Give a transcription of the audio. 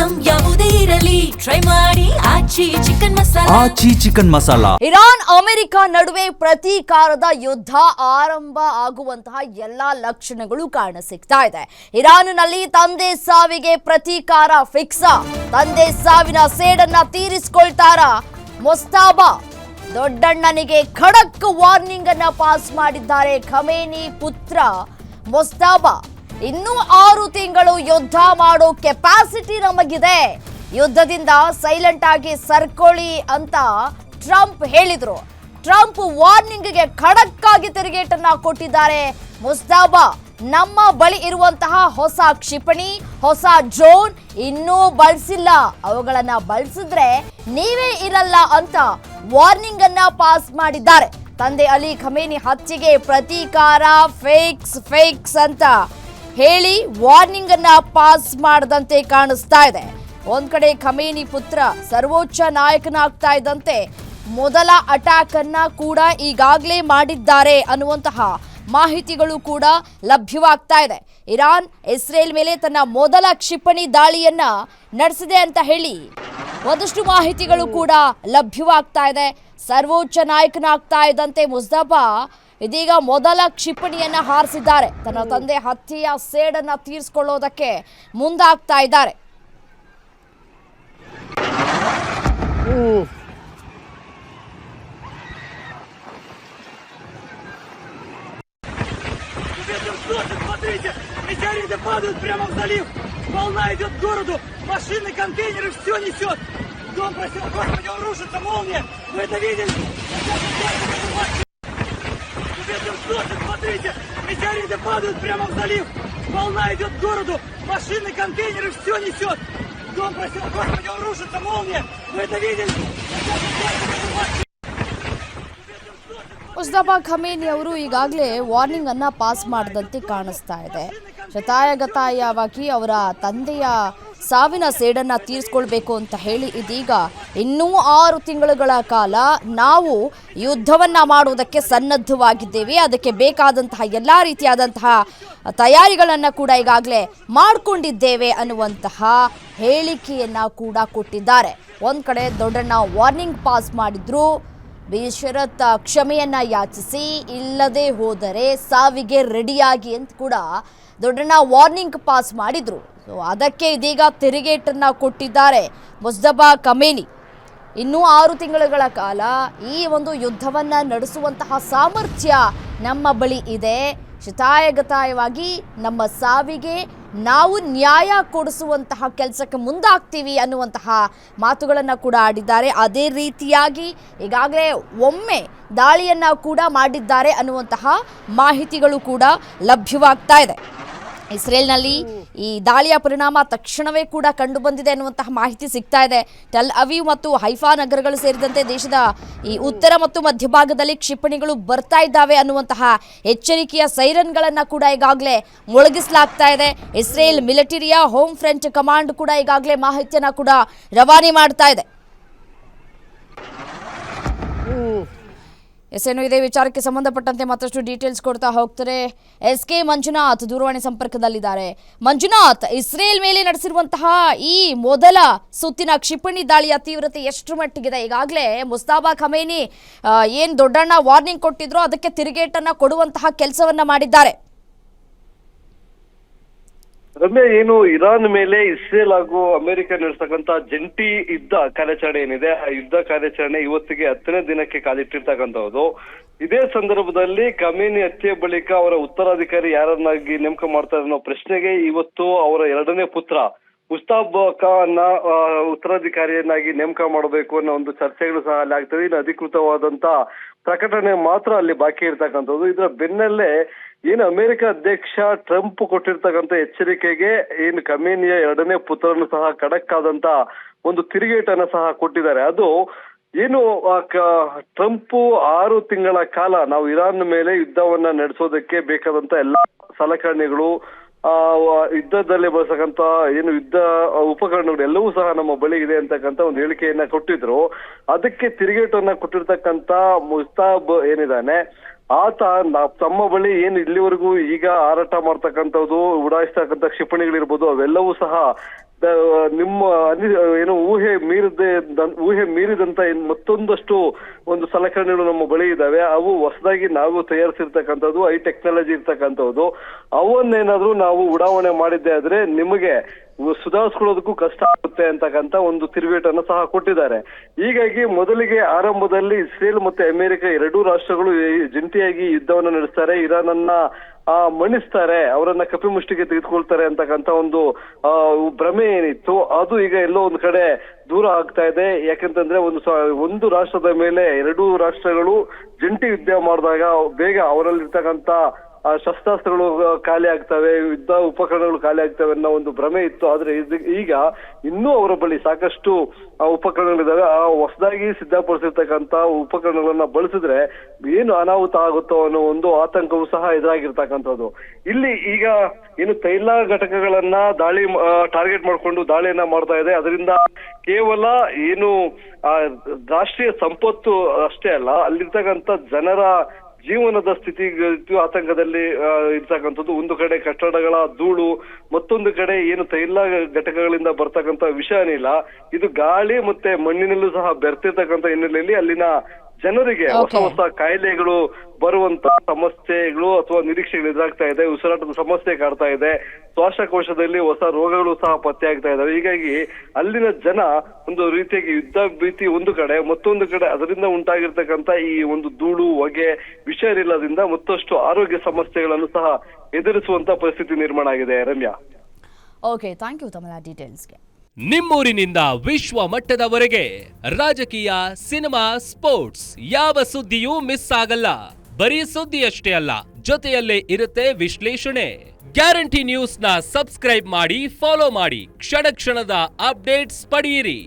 Item ಯಾವುದೇ ಇರಲಿ try ಮಾಡಿ ಆಚಿ ಚಿಕನ್ ಮಸಾಲಾ. ಇರಾನ್ ಅಮೆರಿಕ ನಡುವೆ ಪ್ರತೀಕಾರದ ಯುದ್ಧ ಆರಂಭ ಆಗುವಂತಹ ಎಲ್ಲಾ ಲಕ್ಷಣಗಳು ಕಾಣಸಿಗ್ತಾ ಇದೆ. ಇರಾನ್ನಲ್ಲಿ ತಂದೆ ಸಾವಿಗೆ ಪ್ರತೀಕಾರ ಫಿಕ್ಸ್. ತಂದೆ ಸಾವಿನ ಸೇಡನ್ನ ತೀರಿಸಿಕೊಳ್ತಾರ ಮುಸ್ತಾಬಾ. ದೊಡ್ಡಣ್ಣನಿಗೆ ಖಡಕ್ ವಾರ್ನಿಂಗ್ ಅನ್ನ ಪಾಸ್ ಮಾಡಿದ್ದಾರೆ ಖಮೇನಿ ಪುತ್ರ ಮುಸ್ತಾಬಾ. ಇನ್ನೂ 6 ತಿಂಗಳು ಯುದ್ಧ ಮಾಡೋ ಕೆಪಾಸಿಟಿ ನಮಗಿದೆ, ಯುದ್ಧದಿಂದ ಸೈಲೆಂಟ್ ಆಗಿ ಸರ್ಕೊಳ್ಳಿ ಅಂತ ಟ್ರಂಪ್ ಹೇಳಿದ್ರು. ಟ್ರಂಪ್ ವಾರ್ನಿಂಗ್ಗೆ ಖಡಕ್ ಆಗಿ ತಿರುಗೇಟನ್ನ ಕೊಟ್ಟಿದ್ದಾರೆ ಮುಸ್ತಾಬಾ. ನಮ್ಮ ಬಳಿ ಇರುವಂತಹ ಹೊಸ ಕ್ಷಿಪಣಿ, ಹೊಸ ಡ್ರೋನ್ ಇನ್ನೂ ಬಳಸಿಲ್ಲ, ಅವುಗಳನ್ನ ಬಳಸಿದ್ರೆ ನೀವೇ ಇರಲ್ಲ ಅಂತ ವಾರ್ನಿಂಗ್ ಅನ್ನ ಪಾಸ್ ಮಾಡಿದ್ದಾರೆ. ತಂದೆ ಅಲಿ ಖಮೇನಿ ಹತ್ಯೆಗೆ ಪ್ರತೀಕಾರ ಫೇಕ್ಸ್ ಅಂತ ಹೇಳಿ ವಾರ್ನಿಂಗ್ ಅನ್ನ ಪಾಸ್ ಮಾಡದಂತೆ ಕಾಣಿಸ್ತಾ ಇದೆ. ಒಂದ್ ಕಡೆ ಖಮೇನಿ ಪುತ್ರ ಸರ್ವೋಚ್ಚ ನಾಯಕನಾಗ್ತಾ ಇದ್ದಂತೆ ಮೊದಲ ಅಟ್ಯಾಕ್ ಅನ್ನ ಕೂಡ ಈಗಾಗಲೇ ಮಾಡಿದ್ದಾರೆ ಅನ್ನುವಂತಹ ಮಾಹಿತಿಗಳು ಕೂಡ ಲಭ್ಯವಾಗ್ತಾ ಇದೆ. ಇರಾನ್ ಇಸ್ರೇಲ್ ಮೇಲೆ ತನ್ನ ಮೊದಲ ಕ್ಷಿಪಣಿ ದಾಳಿಯನ್ನ ನಡೆಸಿದೆ ಅಂತ ಹೇಳಿ ಒಂದಷ್ಟು ಮಾಹಿತಿಗಳು ಕೂಡ ಲಭ್ಯವಾಗ್ತಾ ಇದೆ. ಸರ್ವೋಚ್ಚ ನಾಯಕನಾಗ್ತಾ ಇದ್ದಂತೆ ಮುಸ್ತಾಬಾ ಇದೀಗ ಮೊದಲ ಕ್ಷಿಪಣಿಯನ್ನ ಹಾರಿಸಿದ್ದಾರೆ. ತನ್ನ ತಂದೆ ಹತ್ಯೆಯ ಸೇಡನ್ನ ತೀರಿಸಿಕೊಳ್ಳೋದಕ್ಕೆ ಮುಂದಾಗ್ತಾ ಇದ್ದಾರೆ. Смотрите, метеориты падают прямо в залив. Волна идет к городу, машины, контейнеры, все несет. Дом, простите, господи, он рушится, молния. Вы это видели? Ветер сносит, смотрите, метеориты падают прямо в залив. Волна идет к городу, машины, контейнеры, все несет. Дом, простите, господи, он рушится, молния. Вы это видели? ಮುಸ್ತಾಬಾ ಖಮೇನಿ ಅವರು ಈಗಾಗಲೇ ವಾರ್ನಿಂಗ್ ಅನ್ನ ಪಾಸ್ ಮಾಡದಂತೆ ಕಾಣಿಸ್ತಾ ಇದೆ. ಶತಾಯಗತಾಯವಾಗಿ ಅವರ ತಂದೆಯ ಸಾವಿನ ಸೇಡನ್ನ ತೀರಿಸ್ಕೊಳ್ಬೇಕು ಅಂತ ಹೇಳಿ ಇದೀಗ ಇನ್ನೂ 6 ತಿಂಗಳುಗಳ ಕಾಲ ನಾವು ಯುದ್ಧವನ್ನ ಮಾಡುವುದಕ್ಕೆ ಸನ್ನದ್ಧವಾಗಿದ್ದೇವೆ, ಅದಕ್ಕೆ ಬೇಕಾದಂತಹ ಎಲ್ಲ ರೀತಿಯಾದಂತಹ ತಯಾರಿಗಳನ್ನು ಕೂಡ ಈಗಾಗಲೇ ಮಾಡಿಕೊಂಡಿದ್ದೇವೆ ಅನ್ನುವಂತಹ ಹೇಳಿಕೆಯನ್ನ ಕೂಡ ಕೊಟ್ಟಿದ್ದಾರೆ. ಒಂದ್ ಕಡೆ ದೊಡ್ಡಣ್ಣ ವಾರ್ನಿಂಗ್ ಪಾಸ್ ಮಾಡಿದ್ರು, ಬೇಷರತ್ ಕ್ಷಮೆಯನ್ನ ಯಾಚಿಸಿ, ಇಲ್ಲದೆ ಹೋದರೆ ಸಾವಿಗೆ ರೆಡಿಯಾಗಿ ಅಂತ ಕೂಡ ದೊಡ್ಡಣ್ಣ ವಾರ್ನಿಂಗ್ ಪಾಸ್ ಮಾಡಿದ್ರು. ಸೊ ಅದಕ್ಕೆ ಇದೀಗ ತಿರುಗೇಟನ್ನ ಕೊಟ್ಟಿದ್ದಾರೆ ಮುಸ್ತಾಬಾ ಖಮೇನಿ. ಇನ್ನೂ 6 ತಿಂಗಳುಗಳ ಕಾಲ ಈ ಒಂದು ಯುದ್ಧವನ್ನ ನಡೆಸುವಂತಹ ಸಾಮರ್ಥ್ಯ ನಮ್ಮ ಬಳಿ ಇದೆ, ಶತಾಯಗತಾಯವಾಗಿ ನಮ್ಮ ಸಾವಿಗೆ ನಾವು ನ್ಯಾಯ ಕೊಡಿಸುವಂತಹ ಕೆಲಸಕ್ಕೆ ಮುಂದಾಗ್ತೀವಿ ಅನ್ನುವಂತಹ ಮಾತುಗಳನ್ನು ಕೂಡ ಆಡಿದ್ದಾರೆ. ಅದೇ ರೀತಿಯಾಗಿ ಈಗಾಗಲೇ ಒಮ್ಮೆ ದಾಳಿಯನ್ನು ಕೂಡ ಮಾಡಿದ್ದಾರೆ ಅನ್ನುವಂತಹ ಮಾಹಿತಿಗಳು ಕೂಡ ಲಭ್ಯವಾಗ್ತಾ ಇದೆ. ಇಸ್ರೇಲ್ನಲ್ಲಿ ಈ ದಾಳಿಯ ಪರಿಣಾಮ ತಕ್ಷಣವೇ ಕೂಡ ಕಂಡು ಬಂದಿದೆ ಅನ್ನುವಂತಹ ಮಾಹಿತಿ ಸಿಗ್ತಾ ಇದೆ. ಟೆಲ್ ಅವೀವ್ ಮತ್ತು ಹೈಫಾ ನಗರಗಳು ಸೇರಿದಂತೆ ದೇಶದ ಈ ಉತ್ತರ ಮತ್ತು ಮಧ್ಯಭಾಗದಲ್ಲಿ ಕ್ಷಿಪಣಿಗಳು ಬರ್ತಾ ಇದ್ದಾವೆ ಅನ್ನುವಂತಹ ಎಚ್ಚರಿಕೆಯ ಸೈರನ್ಗಳನ್ನು ಕೂಡ ಈಗಾಗಲೇ ಮೊಳಗಿಸಲಾಗ್ತಾ ಇದೆ. ಇಸ್ರೇಲ್ ಮಿಲಿಟರಿಯ ಹೋಮ್ ಫ್ರಂಟ್ ಕಮಾಂಡ್ ಕೂಡ ಈಗಾಗಲೇ ಮಾಹಿತಿಯನ್ನು ಕೂಡ ರವಾನೆ ಮಾಡ್ತಾ ಇದೆ. ಎಸ್ಎನು ಇದೇ ವಿಚಾರಕ್ಕೆ ಸಂಬಂಧಪಟ್ಟಂತೆ ಮತ್ತಷ್ಟು ಡೀಟೇಲ್ಸ್ ಕೊಡ್ತಾ ಹೋಗ್ತಾರೆ SK ಮಂಜುನಾಥ್ ದೂರವಾಣಿ ಸಂಪರ್ಕದಲ್ಲಿದ್ದಾರೆ. ಮಂಜುನಾಥ್, ಇಸ್ರೇಲ್ ಮೇಲೆ ನಡೆಸಿರುವಂತಹ ಈ ಮೊದಲ ಸುತ್ತಿನ ಕ್ಷಿಪಣಿ ದಾಳಿಯ ತೀವ್ರತೆ ಎಷ್ಟು ಮಟ್ಟಿಗಿದೆ? ಈಗಾಗಲೇ ಮುಸ್ತಾಬಾ ಖಮೇನಿ ಏನು ದೊಡ್ಡಣ್ಣ ವಾರ್ನಿಂಗ್ ಕೊಟ್ಟಿದ್ರು ಅದಕ್ಕೆ ತಿರುಗೇಟನ್ನ ಕೊಡುವಂತಹ ಕೆಲಸವನ್ನ ಮಾಡಿದ್ದಾರೆ. ರಮ್ಯ, ಏನು ಇರಾನ್ ಮೇಲೆ ಇಸ್ರೇಲ್ ಹಾಗೂ ಅಮೆರಿಕ ನಡೆಸ್ತಕ್ಕಂತ ಜಂಟಿ ಯುದ್ಧ ಕಾರ್ಯಾಚರಣೆ ಏನಿದೆ, ಆ ಯುದ್ಧ ಕಾರ್ಯಾಚರಣೆ ಇವತ್ತಿಗೆ 10ನೇ ದಿನಕ್ಕೆ ಕಾಲಿಟ್ಟಿರ್ತಕ್ಕಂಥದ್ದು. ಇದೇ ಸಂದರ್ಭದಲ್ಲಿ ಖಮೇನಿ ಹತ್ಯೆ ಬಳಿಕ ಅವರ ಉತ್ತರಾಧಿಕಾರಿ ಯಾರನ್ನಾಗಿ ನೇಮಕ ಮಾಡ್ತಾರೆ ಅನ್ನೋ ಪ್ರಶ್ನೆಗೆ ಇವತ್ತು ಅವರ 2ನೇ ಪುತ್ರ ಮುಸ್ತಾಬಾ ಖಾನ್ನ ಉತ್ತರಾಧಿಕಾರಿಯನ್ನಾಗಿ ನೇಮಕ ಮಾಡಬೇಕು ಅನ್ನೋ ಒಂದು ಚರ್ಚೆಗಳು ಸಹ ಅಲ್ಲಿ ಆಗ್ತದೆ. ಇನ್ನು ಅಧಿಕೃತವಾದಂತ ಪ್ರಕಟಣೆ ಮಾತ್ರ ಅಲ್ಲಿ ಬಾಕಿ ಇರ್ತಕ್ಕಂಥದ್ದು. ಇದರ ಬೆನ್ನಲ್ಲೇ ಏನು ಅಮೆರಿಕ ಅಧ್ಯಕ್ಷ ಟ್ರಂಪ್ ಕೊಟ್ಟಿರ್ತಕ್ಕಂಥ ಎಚ್ಚರಿಕೆಗೆ ಏನು ಖಮೇನಿಯ 2ನೇ ಪುತ್ರನು ಸಹ ಖಡಕ್ ಆದಂತ ಒಂದು ತಿರುಗೇಟನ್ನ ಸಹ ಕೊಟ್ಟಿದ್ದಾರೆ. ಅದು ಏನು ಟ್ರಂಪ್ 6 ತಿಂಗಳ ಕಾಲ ನಾವು ಇರಾನ್ ಮೇಲೆ ಯುದ್ಧವನ್ನ ನಡೆಸೋದಕ್ಕೆ ಬೇಕಾದಂತ ಎಲ್ಲಾ ಸಲಕರಣೆಗಳು, ಯುದ್ಧದಲ್ಲಿ ಬಳಸಕ್ಕಂತ ಏನು ಯುದ್ಧ ಉಪಕರಣಗಳು ಎಲ್ಲವೂ ಸಹ ನಮ್ಮ ಬಳಿ ಇದೆ ಅಂತಕ್ಕಂತ ಒಂದು ಹೇಳಿಕೆಯನ್ನ ಕೊಟ್ಟಿದ್ರು. ಅದಕ್ಕೆ ತಿರುಗೇಟನ್ನ ಕೊಟ್ಟಿರ್ತಕ್ಕಂತ ಮುಸ್ತಾಬ್ ಏನಿದ್ದಾನೆ, ಆತ ತಮ್ಮ ಬಳಿ ಏನು ಇಲ್ಲಿವರೆಗೂ ಈಗ ಹಾರಾಟ ಮಾಡ್ತಕ್ಕಂಥದ್ದು, ಉಡಾಯಿಸ್ತಕ್ಕಂಥ ಕ್ಷಿಪಣಿಗಳಿರ್ಬೋದು, ಅವೆಲ್ಲವೂ ಸಹ ನಿಮ್ಮ ಏನು ಊಹೆ ಮೀರಿದಂತ ಮತ್ತೊಂದಷ್ಟು ಒಂದು ಸಲಕರಣೆಗಳು ನಮ್ಮ ಬಳಿ ಇದಾವೆ. ಅವು ಹೊಸದಾಗಿ ನಾವು ತಯಾರಿಸಿರ್ತಕ್ಕಂಥದ್ದು, ಹೈ ಟೆಕ್ನಾಲಜಿ ಇರ್ತಕ್ಕಂಥದ್ದು. ಅವನ್ನೇನಾದ್ರೂ ನಾವು ಉಡಾವಣೆ ಮಾಡಿದ್ದೆ ಆದ್ರೆ ನಿಮಗೆ ಸುಧಾರಿಸ್ಕೊಳ್ಳೋದಕ್ಕೂ ಕಷ್ಟ ಆಗುತ್ತೆ ಅಂತಕ್ಕಂಥ ಒಂದು ತಿರುಗೇಟನ್ನು ಸಹ ಕೊಟ್ಟಿದ್ದಾರೆ. ಹೀಗಾಗಿ ಮೊದಲಿಗೆ ಆರಂಭದಲ್ಲಿ ಇಸ್ರೇಲ್ ಮತ್ತೆ ಅಮೆರಿಕ ಎರಡೂ ರಾಷ್ಟ್ರಗಳು ಜಂಟಿಯಾಗಿ ಯುದ್ಧವನ್ನು ನಡೆಸ್ತಾರೆ, ಇರಾನ್ ಅನ್ನ ಮಣಿಸ್ತಾರೆ, ಅವರನ್ನ ಕಪಿಮುಷ್ಟಿಗೆ ತೆಗೆದುಕೊಳ್ತಾರೆ ಅಂತಕ್ಕಂಥ ಒಂದು ಭ್ರಮೆ ಏನಿತ್ತು ಅದು ಈಗ ಎಲ್ಲೋ ಒಂದು ಕಡೆ ದೂರ ಆಗ್ತಾ ಇದೆ. ಯಾಕಂತಂದ್ರೆ ಒಂದು ರಾಷ್ಟ್ರದ ಮೇಲೆ ಎರಡೂ ರಾಷ್ಟ್ರಗಳು ಜಂಟಿ ಯುದ್ಧ ಮಾಡಿದಾಗ ಬೇಗ ಅವರಲ್ಲಿರ್ತಕ್ಕಂಥ ಶಸ್ತ್ರಾಸ್ತ್ರಗಳು ಖಾಲಿ ಆಗ್ತವೆ, ಯುದ್ಧ ಉಪಕರಣಗಳು ಖಾಲಿ ಆಗ್ತವೆ ಅನ್ನೋ ಒಂದು ಭ್ರಮೆ ಇತ್ತು. ಆದ್ರೆ ಈಗ ಇನ್ನೂ ಅವರ ಬಳಿ ಸಾಕಷ್ಟು ಉಪಕರಣಗಳಿದಾವೆ. ಆ ಹೊಸದಾಗಿ ಸಿದ್ಧಪಡಿಸಿರ್ತಕ್ಕಂಥ ಉಪಕರಣಗಳನ್ನ ಬಳಸಿದ್ರೆ ಏನು ಅನಾಹುತ ಆಗುತ್ತೋ ಅನ್ನೋ ಒಂದು ಆತಂಕವೂ ಸಹ ಎದುರಾಗಿರ್ತಕ್ಕಂಥದ್ದು. ಇಲ್ಲಿ ಈಗ ಏನು ತೈಲ ಘಟಕಗಳನ್ನ ಟಾರ್ಗೆಟ್ ಮಾಡ್ಕೊಂಡು ದಾಳಿಯನ್ನ ಮಾಡ್ತಾ ಇದೆ. ಅದರಿಂದ ಕೇವಲ ಏನು ರಾಷ್ಟ್ರೀಯ ಸಂಪತ್ತು ಅಷ್ಟೇ ಅಲ್ಲ, ಅಲ್ಲಿರ್ತಕ್ಕಂಥ ಜನರ ಜೀವನದ ಸ್ಥಿತಿಗತಿ ಆತಂಕದಲ್ಲಿ ಇರ್ತಕ್ಕಂಥದ್ದು. ಒಂದು ಕಡೆ ಕಟ್ಟಡಗಳ ಧೂಳು, ಮತ್ತೊಂದು ಕಡೆ ಏನು ತೈಲ ಘಟಕಗಳಿಂದ ಬರ್ತಕ್ಕಂಥ ವಿಷ ಅನಿಲ, ಇದು ಗಾಳಿ ಮತ್ತೆ ಮಣ್ಣಿನಲ್ಲೂ ಸಹ ಬೆರ್ತಿರ್ತಕ್ಕಂಥ ಹಿನ್ನೆಲೆಯಲ್ಲಿ ಅಲ್ಲಿನ ಜನರಿಗೆ ಹೊಸ ಕಾಯಿಲೆಗಳು ಬರುವಂತ ಸಮಸ್ಯೆಗಳು ಅಥವಾ ನಿರೀಕ್ಷೆಗಳು ಎದುರಾಗ್ತಾ ಇದೆ. ಉಸಿರಾಟದ ಸಮಸ್ಯೆ ಕಾಡ್ತಾ ಇದೆ, ಶ್ವಾಸಕೋಶದಲ್ಲಿ ಹೊಸ ರೋಗಗಳು ಸಹ ಪತ್ತೆ ಆಗ್ತಾ ಇದಾವೆ. ಹೀಗಾಗಿ ಅಲ್ಲಿನ ಜನ ಒಂದು ರೀತಿಯಾಗಿ ಯುದ್ಧ ಭೀತಿ ಒಂದು ಕಡೆ, ಮತ್ತೊಂದು ಕಡೆ ಅದರಿಂದ ಉಂಟಾಗಿರ್ತಕ್ಕಂಥ ಈ ಒಂದು ಧೂಳು, ಹೊಗೆ, ವಿಷ ಅನಿಲದಿಂದ ಮತ್ತಷ್ಟು ಆರೋಗ್ಯ ಸಮಸ್ಯೆಗಳನ್ನು ಸಹ ಎದುರಿಸುವಂತ ಪರಿಸ್ಥಿತಿ ನಿರ್ಮಾಣ ಆಗಿದೆ. ರಮ್ಯಾ, ಓಕೆ, ಥ್ಯಾಂಕ್ ಯು ತಮ್ಮ ಡೀಟೇಲ್ಸ್ಗೆ. ನಿಮ್ಮೂರಿನಿಂದ ವಿಶ್ವ ಮಟ್ಟದವರೆಗೆ ರಾಜಕೀಯ, ಸಿನಿಮಾ, ಸ್ಪೋರ್ಟ್ಸ್ ಯಾವ ಸುದ್ದಿಯೂ ಮಿಸ್ ಆಗಲ್ಲ. ಬರೀ ಸುದ್ದಿಯಷ್ಟೇ ಅಲ್ಲ, ಜೊತೆಯಲ್ಲೇ ಇರುತ್ತೆ ವಿಶ್ಲೇಷಣೆ. ಗ್ಯಾರಂಟಿ ನ್ಯೂಸ್ ನ ಸಬ್ಸ್ಕ್ರೈಬ್ ಮಾಡಿ, ಫಾಲೋ ಮಾಡಿ, ಕ್ಷಣ ಕ್ಷಣದ ಅಪ್ಡೇಟ್ಸ್ ಪಡೆಯಿರಿ.